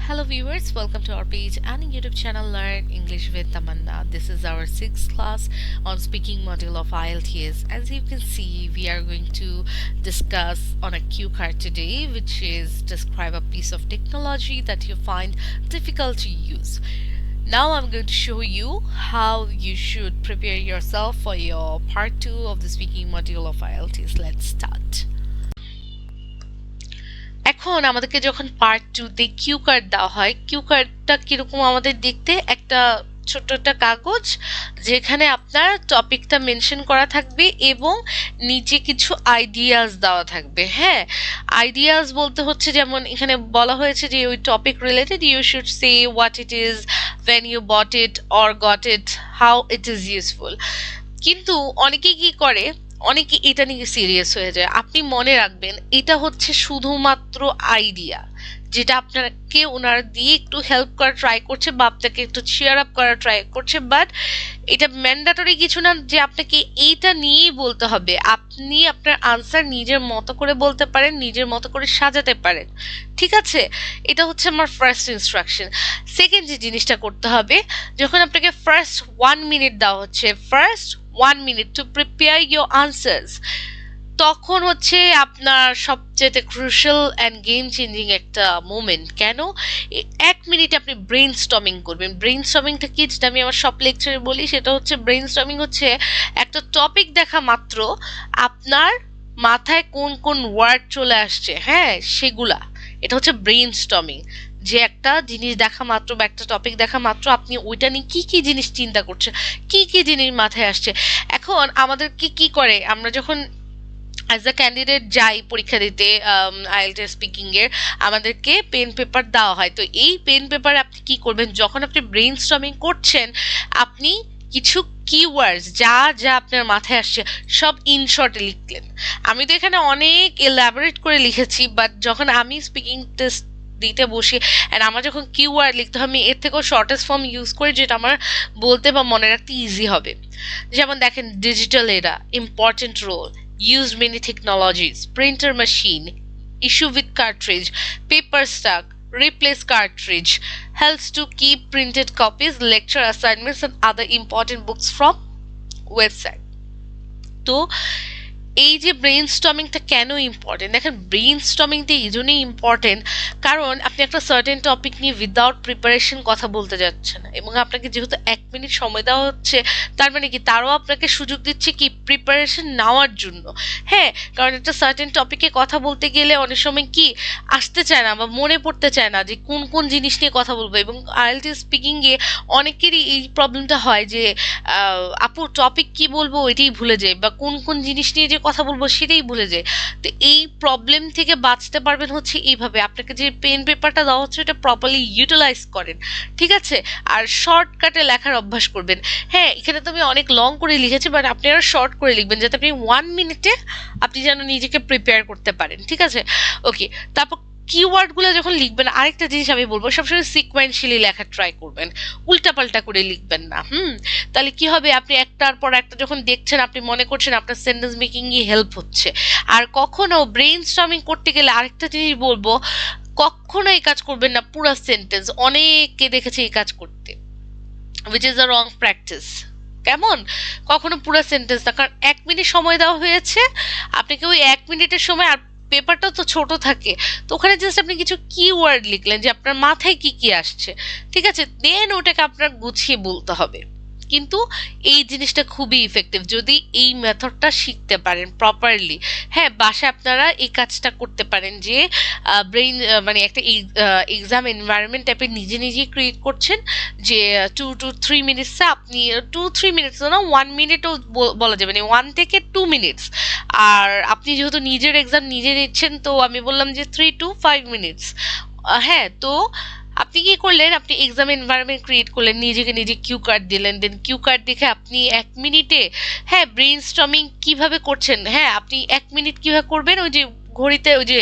Hello viewers, welcome to our page and YouTube channel Learn English with Tamanna. This is our 6th class on speaking module of IELTS. As you can see, we are going to discuss on a cue card today, which is describe a piece of technology that you find difficult to use. Now I'm going to show you how you should prepare yourself for your part 2 of the speaking module of IELTS. Let's start. এখন আমাদেরকে যখন part 2 তে cue card দেওয়া হয়, Q কার্ডটা কিরকম আমাদের দেখতে, একটা ছোট্ট একটা কাগজ যেখানে আপনার টপিকটা মেনশন করা থাকবে এবং নিচে কিছু আইডিয়াস দেওয়া থাকবে। হ্যাঁ, আইডিয়াস বলতে হচ্ছে যেমন এখানে বলা হয়েছে যে ওই topic related you should say what it is, when you bought it or got it, how it is useful. কিন্তু অনেকে কি করে, অনেকে এটা নিয়ে সিরিয়াস হয়ে যায়। আপনি মনে রাখবেন এটা হচ্ছে শুধুমাত্র আইডিয়া, যেটা আপনাকে ওনারা দিয়ে একটু হেল্প করা ট্রাই করছে বা আপনাকে একটু চেয়ার আপ করা ট্রাই করছে, বাট এটা ম্যান্ডেটরি কিছু না যে আপনাকে এইটা নিয়েই বলতে হবে। আপনি আপনার আনসার নিজের মতো করে বলতে পারেন, নিজের মতো করে সাজাতে পারেন। ঠিক আছে, এটা হচ্ছে আমার ফার্স্ট ইনস্ট্রাকশন। সেকেন্ড যে জিনিসটা করতে হবে, যখন আপনাকে ফার্স্ট 1 মিনিট দেওয়া হচ্ছে, first 1 minute to prepare your answers, তখন হচ্ছে আপনার সবচেয়ে ক্রুশাল অ্যান্ড গেম চেঞ্জিং একটা মোমেন্ট। কেন? 1 মিনিটে আপনি ব্রেইন স্টর্মিং করবেন। ব্রেইন স্টর্মিংটা কি, যেটা আমি আমার সব লেকচারে বলি, সেটা হচ্ছে ব্রেইন স্টর্মিং হচ্ছে একটা টপিক দেখা মাত্র আপনার মাথায় কোন কোন ওয়ার্ড চলে আসছে, হ্যাঁ সেগুলা, এটা হচ্ছে ব্রেইন স্টর্মিং। যে একটা জিনিস দেখা মাত্র বা একটা টপিক দেখা মাত্র আপনি ওইটা নিয়ে কি কি জিনিস চিন্তা করছেন, কি কি জিনিস মাথায় আসছে। এখন আমাদেরকে কি করে, আমরা যখন অ্যাজ আ ক্যান্ডিডেট যাই পরীক্ষা দিতে আইএলটিএস স্পিকিং এর, আমাদেরকে পেন পেপার দেওয়া হয়। তো এই পেন পেপারে আপনি কি করবেন, যখন আপনি ব্রেইন স্টর্মিং করছেন, আপনি কিছু কিওয়ার্ডস যা যা আপনার মাথায় আসছে সব ইন শর্টে লিখলেন। আমি তো এখানে অনেক এলাবোরেট করে লিখেছি, বাট যখন আমি স্পিকিং টেস্ট দিতে বসি অ্যান্ড আমার যখন কিওয়ার্ড লিখতে হয়, আমি এর থেকেও শর্টেস্ট ফর্ম ইউজ করি, যেটা আমার বলতে বা মনে রাখতে ইজি হবে। যেমন দেখেন, ডিজিটাল এরা, important role, used many technologies, printer machine, issue with cartridge, paper stuck, replace cartridge, helps to keep printed copies, lecture assignments and other important books from website. তো এই যে ব্রেইন স্টর্মিংটা কেন ইম্পর্টেন্ট, দেখেন brain স্টর্মিংটা এই জন্যই important কারণ আপনি একটা সার্টেন টপিক নিয়ে উইদাউট প্রিপারেশন কথা বলতে যাচ্ছেন, এবং আপনাকে যেহেতু 1 মিনিট সময় দেওয়া হচ্ছে, তার মানে কি তারও আপনাকে সুযোগ দিচ্ছে কি প্রিপারেশন নেওয়ার জন্য। হ্যাঁ, কারণ একটা সার্টেন টপিকে কথা বলতে গেলে অনেক সময় কি আসতে চায় না বা মনে পড়তে চায় না যে কোন কোন জিনিস নিয়ে কথা বলবো, এবং আইএলটিএস স্পিকিংয়ে অনেকেরই এই প্রবলেমটা হয় যে আপু টপিক কি বলবো এটাই ভুলে যায়, বা কোন কোন জিনিস নিয়ে যে কথা বলবো সেটাই ভুলে যায়। তো এই প্রবলেম থেকে বাঁচতে পারবেন হচ্ছে এইভাবে, আপনাকে যে পেন পেপারটা দেওয়া হচ্ছে এটা প্রপারলি ইউটিলাইজ করেন। ঠিক আছে, আর শর্টকাটে লেখার অভ্যাস করবেন। হ্যাঁ, এখানে তো আমি অনেক লং করে লিখেছি, বাট আপনি আরো শর্ট করে লিখবেন যাতে আপনি 1 মিনিটে আপনি যেন নিজেকে প্রিপেয়ার করতে পারেন। ঠিক আছে, ওকে। তারপর কিওয়ার্ডগুলো যখন লিখবেন, আরেকটা জিনিস আমি বলবো, সবসময় সিকোয়েন্সিয়ালি লেখার ট্রাই করবেন, উল্টাপাল্টা করে লিখবেন না। তাহলে কি হবে, আপনি একটার পর একটা যখন দেখছেন আপনি মনে করছেন আপনার সেন্টেন্স মেকিংই হেল্প হচ্ছে। আর কখনো ব্রেইন স্টর্মিং করতে গেলে আরেকটা জিনিস বলবো, কখনো এই কাজ করবেন না পুরো সেন্টেন্স। অনেককে দেখেছি এই কাজ করতে, which is a wrong practice. কেমন? কখনো পুরো সেন্টেন্স না, কারণ 1 মিনিট সময় দেওয়া হয়েছে আপনাকে, ওই 1 মিনিটের সময়, আর পেপারটা তো ছোট থাকে, তো ওখানে জাস্ট আপনি কিছু কিওয়ার্ড লিখলেন যে আপনার মাথায় কি কি আসছে। ঠিক আছে, দেন ওটাকে আপনার গুছিয়ে বলতে হবে। কিন্তু এই জিনিসটা খুবই ইফেক্টিভ যদি এই মেথডটা শিখতে পারেন প্রপারলি। হ্যাঁ, বাসায় আপনারা এই কাজটা করতে পারেন যে ব্রেইন মানে একটা এক্সাম এনভায়রনমেন্ট টাইপের নিজে নিজেই ক্রিয়েট করছেন, যে 2 to 3 মিনিটসে আপনি 2-3 মিনিটস না, 1 মিনিটও বলা যাবে না, 1 থেকে 2 মিনিটস। আর আপনি যেহেতু নিজের এক্সাম নিজে নিচ্ছেন, তো আমি বললাম যে 3 to 5 মিনিটস। হ্যাঁ, তো আপনি কি করলেন, আপনি এক্সাম এনভায়রনমেন্ট ক্রিয়েট করলেন, নিজেকে নিজে কিউ কার্ড দিলেন, দেন কিউ কার্ড দেখে আপনি 1 মিনিটে, হ্যাঁ ব্রেইন স্টর্মিং কিভাবে করছেন, হ্যাঁ আপনি 1 মিনিট কিভাবে করবেন, ওই যে ঘড়িতে ওই যে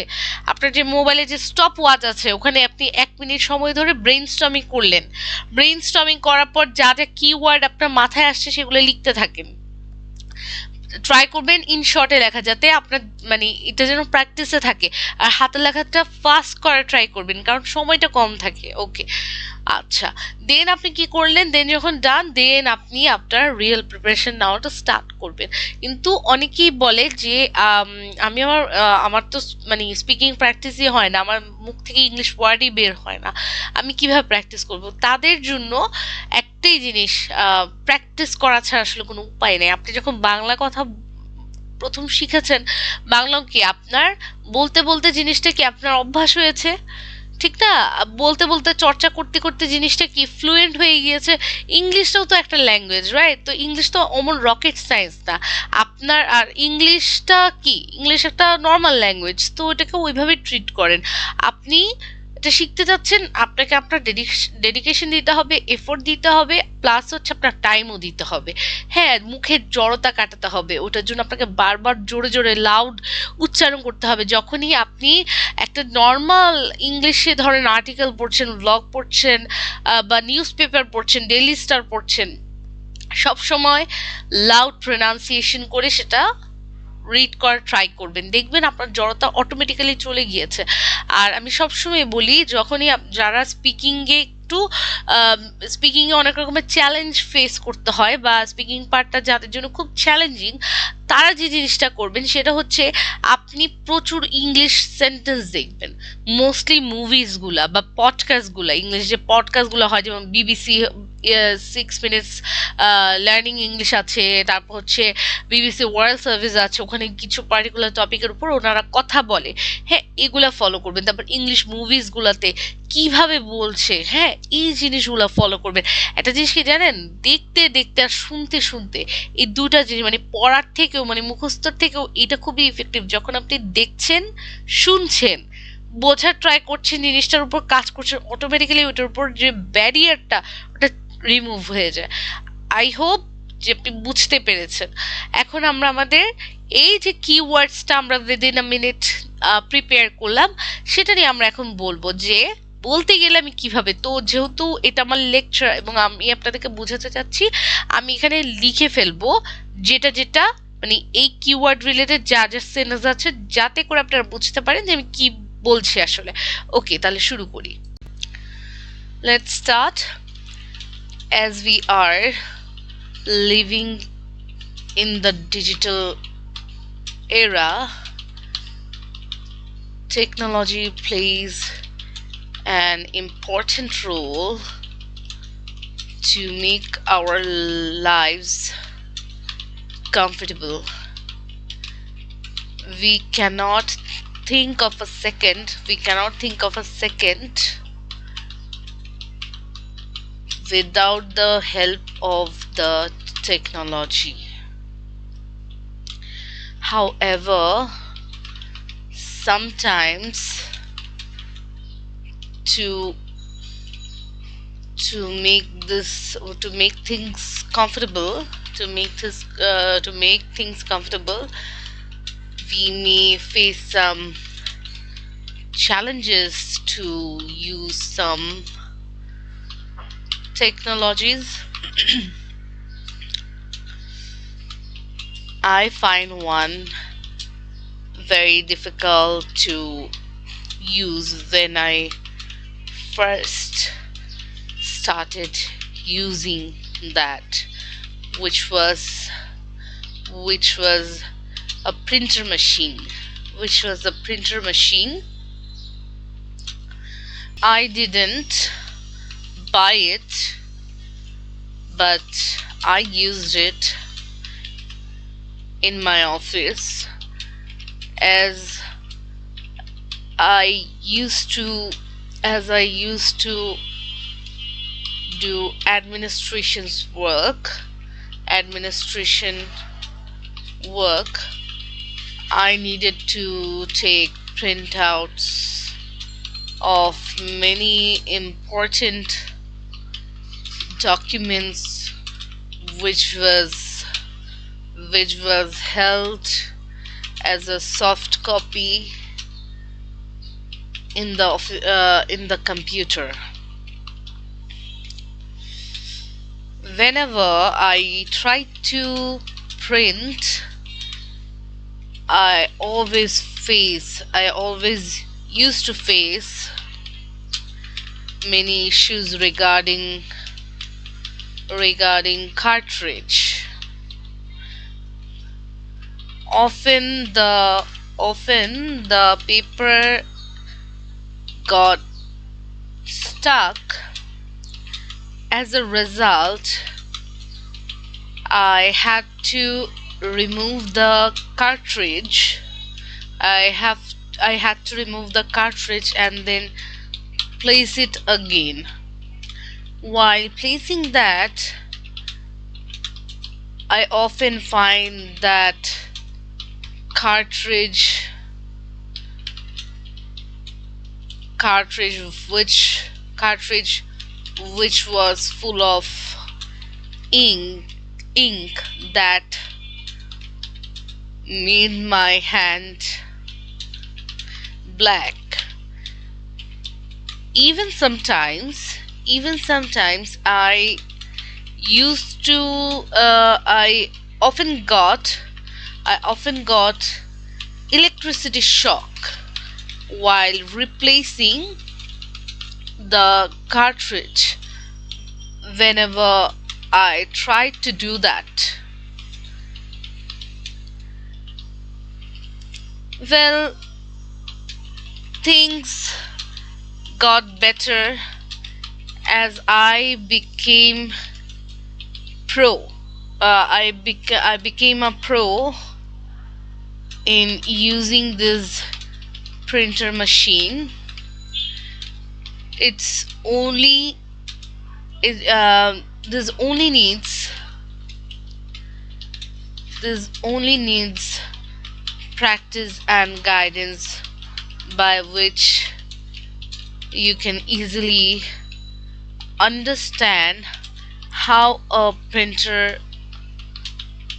আপনার যে মোবাইলে যে স্টপ ওয়াচ আছে ওখানে আপনি 1 মিনিট সময় ধরে ব্রেইন স্টর্মিং করলেন। ব্রেইন স্টর্মিং করার পর যা যা কিওয়ার্ড আপনার মাথায় আসছে সেগুলো লিখতে থাকেন। ট্রাই করবেন ইন শর্টে লেখা, যাতে আপনার মানে এটা যেন প্র্যাকটিসে থাকে। আর হাতের লেখাটা ফাস্ট করা ট্রাই করবেন, কারণ সময়টা কম থাকে। ওকে, আচ্ছা, দেন আপনি কি করলেন, দেন যখন ডান, দেন আপনি আপনার রিয়েল প্রিপারেশন নেওয়াটা স্টার্ট করবেন। কিন্তু অনেকেই বলে যে আমি আমার তো মানে স্পিকিং প্র্যাকটিসই হয় না, আমার মুখ থেকে ইংলিশ ওয়ার্ডই বের হয় না, আমি কিভাবে প্র্যাকটিস করব? তাদের জন্য একটাই জিনিস, প্র্যাকটিস করা ছাড়া আসলে কোনো উপায় নেই। আপনি যখন বাংলা কথা প্রথম শিখেছেন, বাংলাও কি আপনার বলতে বলতে জিনিসটা কি আপনার অভ্যাস হয়েছে, ঠিক না? বলতে বলতে চর্চা করতে করতে জিনিসটা কি ফ্লুয়েন্ট হয়ে গিয়েছে। ইংলিশটাও তো একটা ল্যাঙ্গুয়েজ, রাইট? তো ইংলিশ তো অমন রকেট সায়েন্স না আপনার। আর ইংলিশটা কি, ইংলিশ একটা নর্মাল ল্যাঙ্গুয়েজ, তো এটাকে ওইভাবে ট্রিট করেন। আপনি এটা শিখতে যাচ্ছেন, আপনাকে আপনার ডেডিকেশন দিতে হবে, এফোর্ট দিতে হবে, প্লাস হচ্ছে আপনার টাইমও দিতে হবে। হ্যাঁ, মুখের জড়তা কাটাতে হবে, ওটার জন্য আপনাকে বারবার জোরে জোরে লাউড উচ্চারণ করতে হবে। যখনই আপনি একটা নর্মাল ইংলিশে ধরেন আর্টিকেল পড়ছেন, ব্লগ পড়ছেন, বা নিউজ পেপার পড়ছেন, ডেইলি স্টার পড়ছেন, সব সময় লাউড প্রনাউন্সিয়েশন করে সেটা রিড করার ট্রাই করবেন, দেখবেন আপনার জড়তা অটোমেটিক্যালি চলে গিয়েছে। আর আমি সবসময় বলি, যখনই যারা স্পিকিংয়ে একটু স্পিকিংয়ে অনেক রকমের চ্যালেঞ্জ ফেস করতে হয়, বা স্পিকিং পার্টটা যাদের জন্য খুব চ্যালেঞ্জিং, তারা যে জিনিসটা করবেন সেটা হচ্ছে আপনি প্রচুর ইংলিশ সেন্টেন্স দেখবেন। মোস্টলি মুভিজগুলা বা পডকাস্টগুলা, ইংলিশ যে পডকাস্টগুলো হয়, যেমন বিবিসি 6 মিনিটস লার্নিং ইংলিশ আছে, তারপর হচ্ছে বিবিসি ওয়ার্ল্ড সার্ভিস আছে, ওখানে কিছু পার্টিকুলার টপিকের উপর ওনারা কথা বলে। হ্যাঁ, এগুলা ফলো করবেন। তারপর ইংলিশ মুভিজগুলাতে কিভাবে বলছে, হ্যাঁ, এই জিনিসগুলো ফলো করবেন। একটা জিনিস কি জানেন, দেখতে দেখতে আর শুনতে শুনতে, এই দুটা জিনিস মানে পড়ার থেকেও মানে মুখস্থর থেকেও এটা খুবই ইফেক্টিভ। যখন আপনি দেখছেন, শুনছেন, বোঝার ট্রাই করছেন, জিনিসটার উপর কাজ করছেন, অটোমেটিক্যালি ওটার উপর যে ব্যারিয়ারটা, ওটা রিমুভ হয়ে যায়। আই হোপ যে আপনি বুঝতে পেরেছেন। এখন আমরা আমাদের এই যে কিওয়ার্ডসটা আমরা উইদিন আ মিনিট প্রিপেয়ার করলাম, সেটা নিয়ে আমরা এখন বলবো যে বলতে গেলে আমি কিভাবে। তো যেহেতু এটা আমার লেকচার এবং আমি আপনাদেরকে বোঝাতে চাচ্ছি, আমি এখানে লিখে ফেলবো যেটা যেটা মানে এই কিওয়ার্ড রিলেটেড যা যা সেন্টেন্স আছে, যাতে করে আপনারা বুঝতে পারেন যে আমি কি বলছি আসলে। ওকে, তাহলে শুরু করি। Let's start. As we are living in the digital era, technology plays an important role to make our lives comfortable. We cannot think of a second without the help of the technology. However, sometimes to make things comfortable, we may face some challenges to use some technologies. I find one very difficult to use when I first started using that, which was a printer machine. I didn't buy it, but I used it in my office, as I used to do administration work. I needed to take printouts of many important documents, which was held as a soft copy in the computer. Whenever I tried to print I always used to face many issues regarding cartridge. Often the paper got stuck. As a result, I had to remove the cartridge. I had to remove the cartridge and then place it again. While placing that, I often find that cartridge cartridge which was full of ink that made my hand black. Even sometimes I used to I often got electricity shock while replacing the cartridge whenever I tried to do that. Well, things got better as I became pro. I became a pro in using this printer machine. It's only it this only needs practice and guidance, by which you can easily understand how a printer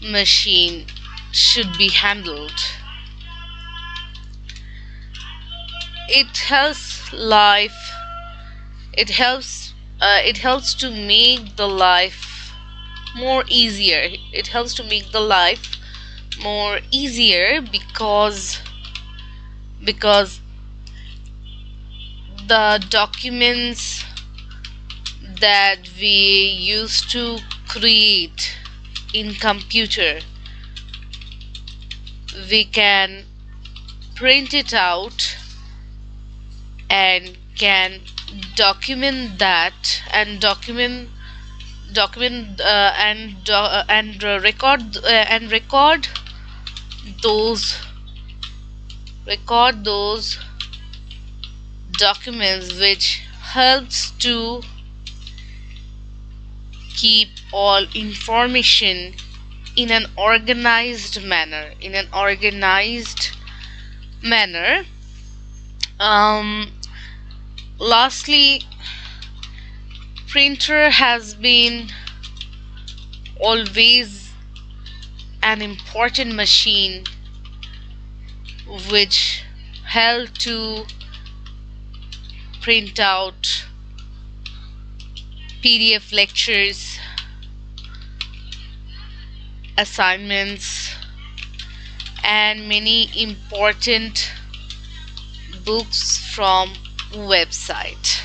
machine should be handled. It helps life. It helps to make the life more easier. It helps to make the life more easier because the documents that we used to create in computer, we can print it out and can document that and record those documents, which helps to keep all information in an organized manner. Lastly, printer has been always an important machine which helped to print out PDF lectures, assignments, and many important books from website.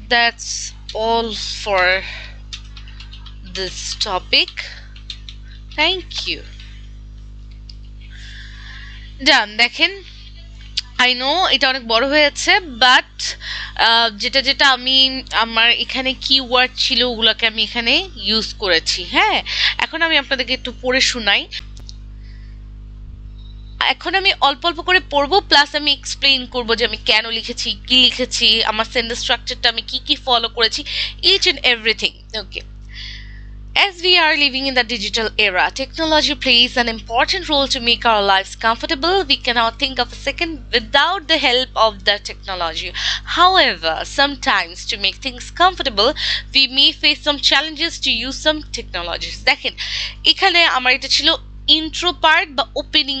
That's all for this topic. Thank you. Done. দেখেন, I know এটা অনেক বড় হয়ে যাচ্ছে, but যেটা যেটা আমি আমার এখানে কিওয়ার্ড ছিল ওগুলোকে আমি এখানে ইউজ করেছি। হ্যাঁ, এখন আমি আপনাদেরকে একটু পড়ে শোনাই। এখন আমি অল্প অল্প করে পড়বো, প্লাস আমি এক্সপ্লেইন করবো যে আমি কেন লিখেছি, কি লিখেছি, আমার সেন্টেন্স স্ট্রাকচারটা আমি কি কি ফলো করেছি, each and everything. Okay. As we are living in the digital era, technology plays an important role to make our lives comfortable. We cannot think of a second without the help of the technology. However, sometimes to make things comfortable, we may face some challenges to use some technologies. দেখেন, এখানে আমার এটা ছিল intro part বা opening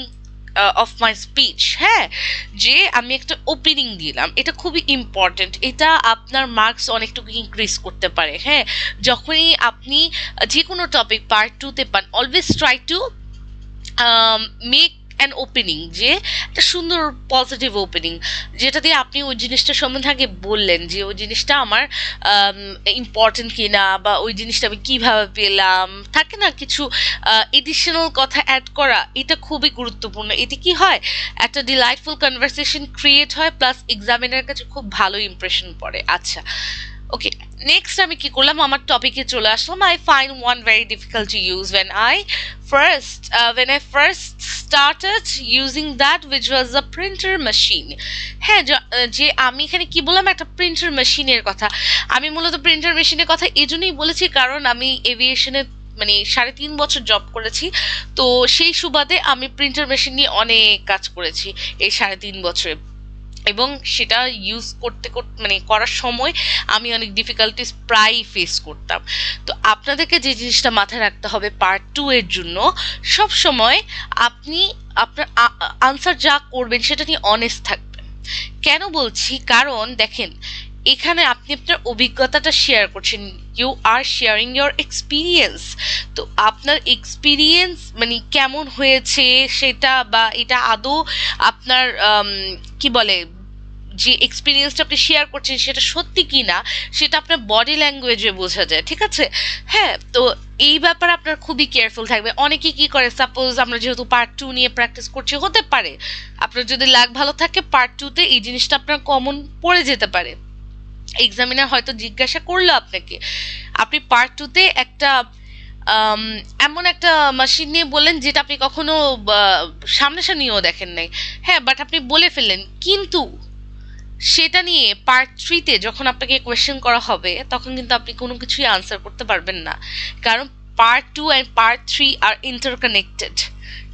of my speech. হ্যাঁ, যে আমি একটা ওপেনিং দিলাম, এটা খুবই ইম্পর্টেন্ট। এটা আপনার মার্কস অনেকটুকু ইনক্রিজ করতে পারে। হ্যাঁ, যখনই আপনি যে কোনো টপিক পার্ট 2-তে পান, always try to make an opening, যে একটা সুন্দর পজিটিভ ওপেনিং, যেটা দিয়ে আপনি ওই জিনিসটা সম্বন্ধে আগে বললেন যে ওই জিনিসটা আমার ইম্পর্টেন্ট কিনা, বা ওই জিনিসটা আমি কিভাবে পেলাম, থাকে না কিছু এডিশনাল কথা অ্যাড করা, এটা খুবই গুরুত্বপূর্ণ। এতে কি হয়, একটা ডিলাইটফুল কনভারসেশন ক্রিয়েট হয়, প্লাস এক্সামিনার কাছে খুব ভালো ইমপ্রেশন পড়ে। আচ্ছা, ওকে, নেক্সট আমি কি করলাম, আমার টপিকে চলে আসলাম। I find one very difficult to use when I first started using that, which was a printer machine. হ্যাঁ, যে আমি এখানে কি বললাম, একটা প্রিন্টার মেশিনের কথা। আমি মূলত প্রিন্টার মেশিনের কথা এজন্যই বলেছি কারণ আমি এভিয়েশনে মানে 3.5 বছর জব করেছি। তো সেই সুবাদে আমি প্রিন্টার মেশিন নিয়ে অনেক কাজ করেছি এই 3.5 বছরে, এবং সেটা ইউজ করতে করতে মানে করার সময় আমি অনেক ডিফিকাল্টিস প্রায়ই ফেস করতাম। তো আপনাদেরকে যে জিনিসটা মাথায় রাখতে হবে পার্ট 2 এর জন্য, সব সময় আপনি আপনার আনসার যা করবেন সেটা নিয়ে অনেস্ট থাকবেন। কেন বলছি, কারণ দেখেন এখানে আপনি আপনার অভিজ্ঞতাটা শেয়ার করছেন, you are sharing your experience. তো আপনার এক্সপিরিয়েন্স মানে কেমন হয়েছে সেটা, বা এটা আদৌ আপনার কি বলে, যে এক্সপিরিয়েন্সটা আপনি শেয়ার করছেন সেটা সত্যি কি না, সেটা আপনার বডি ল্যাঙ্গুয়েজে বোঝা যায়, ঠিক আছে? হ্যাঁ, তো এই ব্যাপারে আপনার খুবই কেয়ারফুল থাকবে। অনেকে কি করে, সাপোজ আমরা যেহেতু পার্ট 2 নিয়ে প্র্যাকটিস করছি, হতে পারে আপনার যদি লাক ভালো থাকে পার্ট 2-তে এই জিনিসটা আপনার কমন পড়ে যেতে পারে। এক্সামিনার হয়তো জিজ্ঞাসা করলো আপনাকে, আপনি পার্ট 2-তে একটা এমন একটা মেশিন নিয়ে বললেন যেটা আপনি কখনো সামনাসামনিও দেখেন নাই, হ্যাঁ, বাট আপনি বলে ফেললেন, কিন্তু সেটা নিয়ে পার্ট 3-তে যখন আপনাকে কোয়েশ্চেন করা হবে তখন কিন্তু আপনি কোনো কিছুই আনসার করতে পারবেন না, কারণ part 2 and part 3 are interconnected,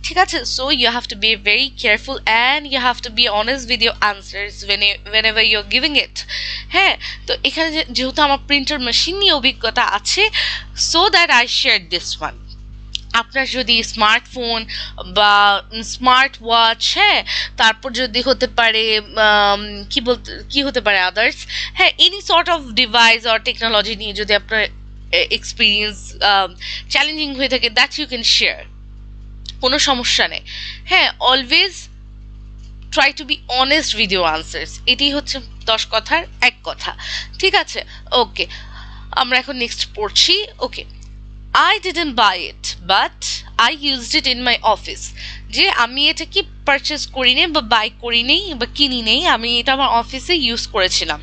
ঠিক আছে? So you have to be very careful and you have to be honest with your answers whenever you're giving it. হ্যাঁ, তো এখানে যেহেতু আমার প্রিন্টার মেশিন নিয়ে অভিজ্ঞতা আছে, so that I share this one. আপনার যদি স্মার্টফোন বা স্মার্ট ওয়াচ, হ্যাঁ, তারপর যদি হতে পারে কি হতে পারে আদার্স, হ্যাঁ, any sort of device or technology নিয়ে যদি আপনার এক্সপিরিয়েন্স চ্যালেঞ্জিং হয়ে থাকে, দ্যাট ইউ ক্যান শেয়ার, কোনো সমস্যা নেই। হ্যাঁ, always try to be honest with your answers, এটি হচ্ছে 10 কথার এক কথা, ঠিক আছে? ওকে, আমরা এখন নেক্সট পড়ছি। ওকে, I didn't buy it, but I used it in my office. যে আমি এটা কি পারচেস করি নেই বা বাই করি নেই বা কিনি নেই, আমি এটা আমার অফিসে ইউজ করেছিলাম।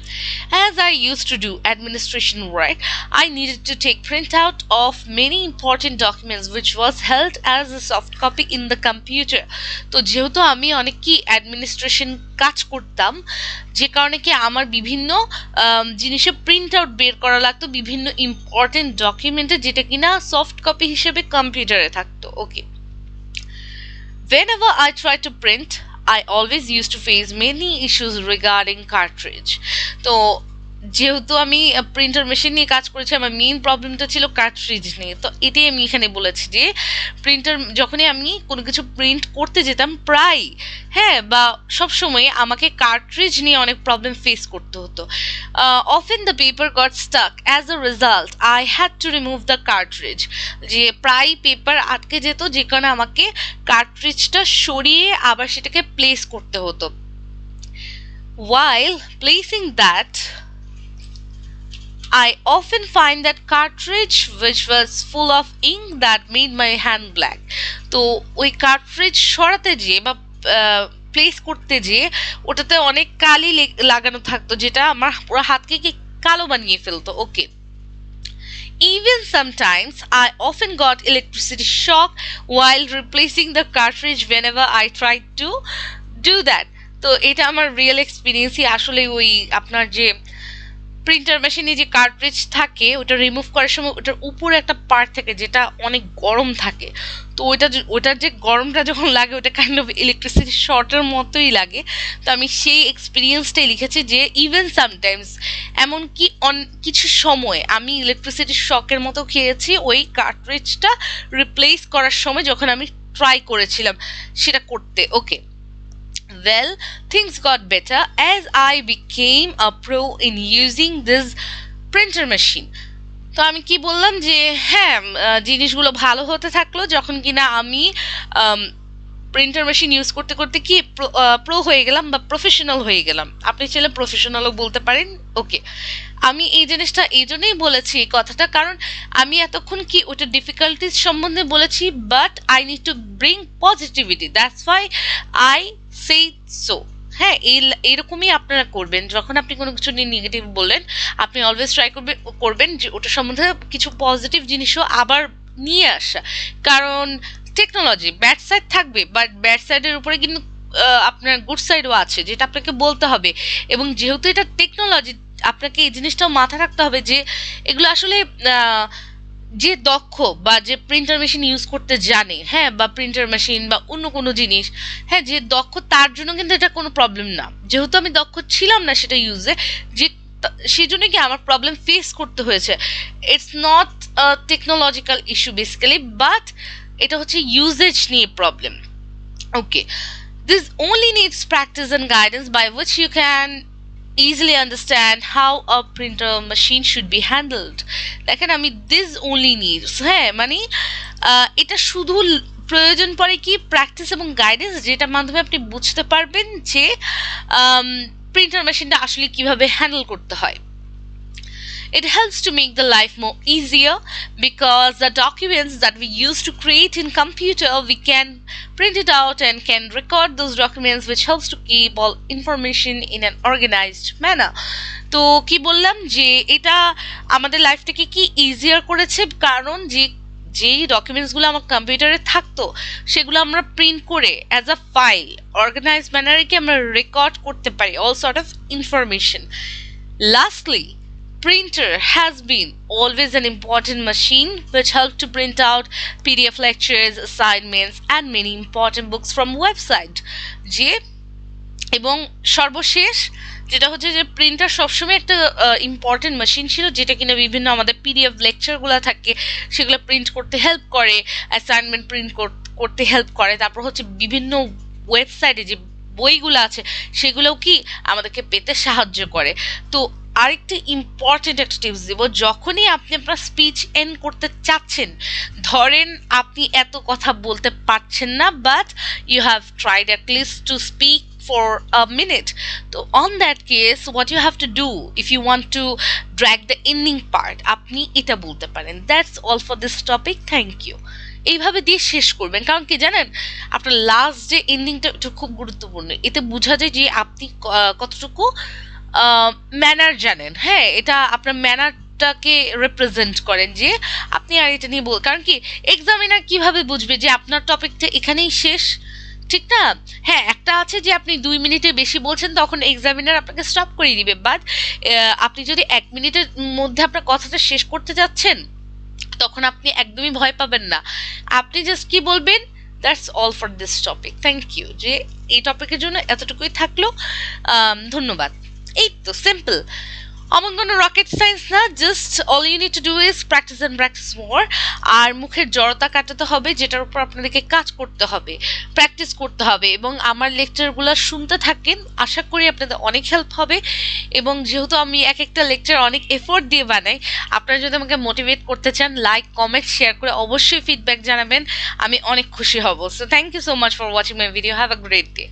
As I used to do administration work, I needed to take printout of many important documents which was held as a soft copy in the computer. তো যেহেতু আমি অনেক কি অ্যাডমিনিস্ট্রেশন কাজ করতাম, যে কারণে কি আমার বিভিন্ন জিনিসের প্রিন্ট আউট বের করা লাগতো, বিভিন্ন ইম্পর্টেন্ট ডকুমেন্টে, যেটা কিনা সফট কপি হিসেবে কম্পিউটারে থাকতো। ওকে, whenever I tried to print, I always used to face many issues regarding cartridge. তো যেহেতু আমি প্রিন্টার মেশিন নিয়ে কাজ করেছি, আমার মেইন প্রবলেমটা ছিল কার্ট্রিজ নিয়ে। তো এটাই আমি এখানে বলেছি যে প্রিন্টার যখনই আমি কোনো কিছু প্রিন্ট করতে যেতাম প্রায়, হ্যাঁ, বা সবসময় আমাকে কার্ট্রিজ নিয়ে অনেক প্রবলেম ফেস করতে হতো। Often the paper got stuck, as a result I had to remove the cartridge, যে প্রায় পেপার আটকে যেত, যে কারণে আমাকে কার্ট্রিজটা সরিয়ে আবার সেটাকে প্লেস করতে হতো। While placing that, I often find that cartridge which was full of ink that made my hand black. তো ওই কার্ট্রিজ সরাতে যেয়ে বা প্লেস করতে যেয়ে ওটাতে অনেক কালি লাগানো থাকতো, যেটা আমার পুরো হাতকে কি কালো বানিয়ে ফেলতো। ওকে, even sometimes I often got electricity shock while replacing the cartridge whenever I tried to do that. তো এটা আমার রিয়েল এক্সপিরিয়েন্সই। আসলে ওই আপনার যে প্রিন্টার মেশিনে যে কার্ট্রিজ থাকে ওটা রিমুভ করার সময় ওটার উপরে একটা পার্ট থাকে যেটা অনেক গরম থাকে, তো ওটার যে গরমটা যখন লাগে ওটা কাইন্ড অফ ইলেকট্রিসিটি শর্টের মতোই লাগে। তো আমি সেই এক্সপিরিয়েন্সটাই লিখেছি যে ইভেন সামটাইমস, এমনকি কিছু সময় আমি ইলেকট্রিসিটি শকের মতো খেয়েছি ওই কার্ট্রিজটা রিপ্লেস করার সময়, যখন আমি ট্রাই করেছিলাম সেটা করতে। ওকে, well, things got better as I became a pro in using this printer machine. তো তো আমি কি বললাম যে হ্যাঁ, জিনিসগুলো ভালো হতে থাকলো যখন কিনা আমি প্রিন্টার মেশিন ইউজ করতে করতে কি প্রো হয়ে গেলাম বা প্রফেশনাল হয়ে গেলাম। আপনি চাইলে প্রফেশনালও বলতে পারেন। ওকে, আমি এই জিনিসটা এই জন্যই বলেছি এই কথাটা, কারণ আমি এতক্ষণ কি ওটা ডিফিকাল্টিজ সম্বন্ধে বলেছি, but I need to bring positivity, that's why I say so. হ্যাঁ, এইরকমই আপনারা করবেন। যখন আপনি কোনো কিছু নিয়ে নেগেটিভ বললেন, আপনি অলওয়েজ ট্রাই করবেন যে ওটা সম্বন্ধে কিছু পজিটিভ জিনিসও আবার নিয়ে আসা। কারণ টেকনোলজি ব্যাড সাইড থাকবে, বাট ব্যাড সাইডের উপরে কিন্তু আপনার গুড সাইডও আছে, যেটা আপনাকে বলতে হবে। এবং যেহেতু এটা টেকনোলজি, আপনাকে এই জিনিসটাও মাথায় রাখতে হবে যে এগুলো আসলে যে দক্ষ বা যে প্রিন্টার মেশিন ইউজ করতে জানে, হ্যাঁ, বা প্রিন্টার মেশিন বা অন্য কোনো জিনিস, হ্যাঁ, যে দক্ষ তার জন্য কিন্তু এটা কোনো প্রবলেম না। যেহেতু আমি দক্ষ ছিলাম না সেটা ইউজে, যে সেজন্য কি আমার প্রবলেম ফেস করতে হয়েছে। It's not technological issue basically, but এটা হচ্ছে ইউজেজ নিয়ে problem. Okay, this only needs practice and guidance by which you can easily understand how a printer machine should be handled. দেখেন, আমি this only needs, হ্যাঁ, মানে এটা শুধু প্রয়োজন পড়ে কি প্র্যাকটিস এবং গাইডেন্স, যেটার মাধ্যমে আপনি বুঝতে পারবেন যে প্রিন্টার মেশিনটা আসলে কিভাবে হ্যান্ডেল করতে হয়। It helps to make the life more easier because the documents that we use to create in computer, we can print it out and can record those documents, which helps to keep all information in an organized manner. তো কি বললাম যে এটা আমাদের লাইফটাকে কি easier করেছে, কারণ যেই ডকুমেন্টসগুলো আমার কম্পিউটারে থাকতো সেগুলো আমরা প্রিন্ট করে অ্যাজ আ ফাইল অর্গানাইজ ম্যানারে কি আমরা রেকর্ড করতে পারি all sort of information. Lastly, printer has been always an important machine which helped to print out PDF lectures, assignments and many important books from website. যে এবং সর্বশেষ যেটা হচ্ছে যে প্রিন্টার সবসময় একটা ইম্পর্টেন্ট মেশিন ছিল, যেটা কিনা বিভিন্ন আমাদের পিডিএফ লেকচারগুলো থাকে সেগুলো প্রিন্ট করতে হেল্প করে, অ্যাসাইনমেন্ট প্রিন্ট করতে হেল্প করে। তারপর হচ্ছে বিভিন্ন ওয়েবসাইটে যে বইগুলো আছে সেগুলোও কি আমাদেরকে পেতে সাহায্য করে। তো আরেকটি ইম্পর্টেন্ট একটা টিপস দেবো, যখনই আপনি আপনার স্পিচ এন্ড করতে চাচ্ছেন, ধরেন আপনি এত কথা বলতে পারছেন না, but you have tried at least to speak for a minute. So on that case, what you have to do if you want to drag the ending part, আপনি এটা বলতে পারেন, that's all for this topic, thank you, এইভাবে দিয়ে শেষ করবেন। কারণ কি জানেন, আপনার লাস্ট যে এন্ডিংটা এটা খুব গুরুত্বপূর্ণ। এতে বোঝা যায় যে আপনি কতটুকু ম্যানার জানেন। হ্যাঁ, এটা আপনার ম্যানারটাকে রিপ্রেজেন্ট করেন যে আপনি আর এটা নিয়ে কারণ কি এক্সামিনার কিভাবে বুঝবে যে আপনার টপিকটা এখানেই শেষ, ঠিক না? হ্যাঁ, একটা আছে যে আপনি 2 মিনিটের বেশি বলছেন, তখন এক্সামিনার আপনাকে স্টপ করে দিবে, বাট আপনি যদি 1 মিনিটের মধ্যে আপনার কথাটা শেষ করতে যাচ্ছেন, তখন আপনি একদমই ভয় পাবেন না। আপনি জাস্ট কি বলবেন, that's all for this topic, thank you. যে এই টপিকের জন্য এতটুকুই থাকলো, ধন্যবাদ। এই তো সিম্পল, অমন কোনো রকেট সায়েন্স না, just all you need to do is practice and practice more. আর মুখের জড়তা কাটাতে হবে, যেটার উপর আপনাদেরকে কাজ করতে হবে, প্র্যাকটিস করতে হবে, এবং আমার লেকচারগুলো শুনতে থাকেন, আশা করি আপনাদের অনেক হেল্প হবে। এবং যেহেতু আমি এক একটা লেকচার অনেক এফোর্ট দিয়ে বানাই, আপনারা যদি আমাকে মোটিভেট করতে চান, লাইক কমেন্ট শেয়ার করে অবশ্যই ফিডব্যাক জানাবেন, আমি অনেক খুশি হব। So thank you so much for watching my video, have a great day.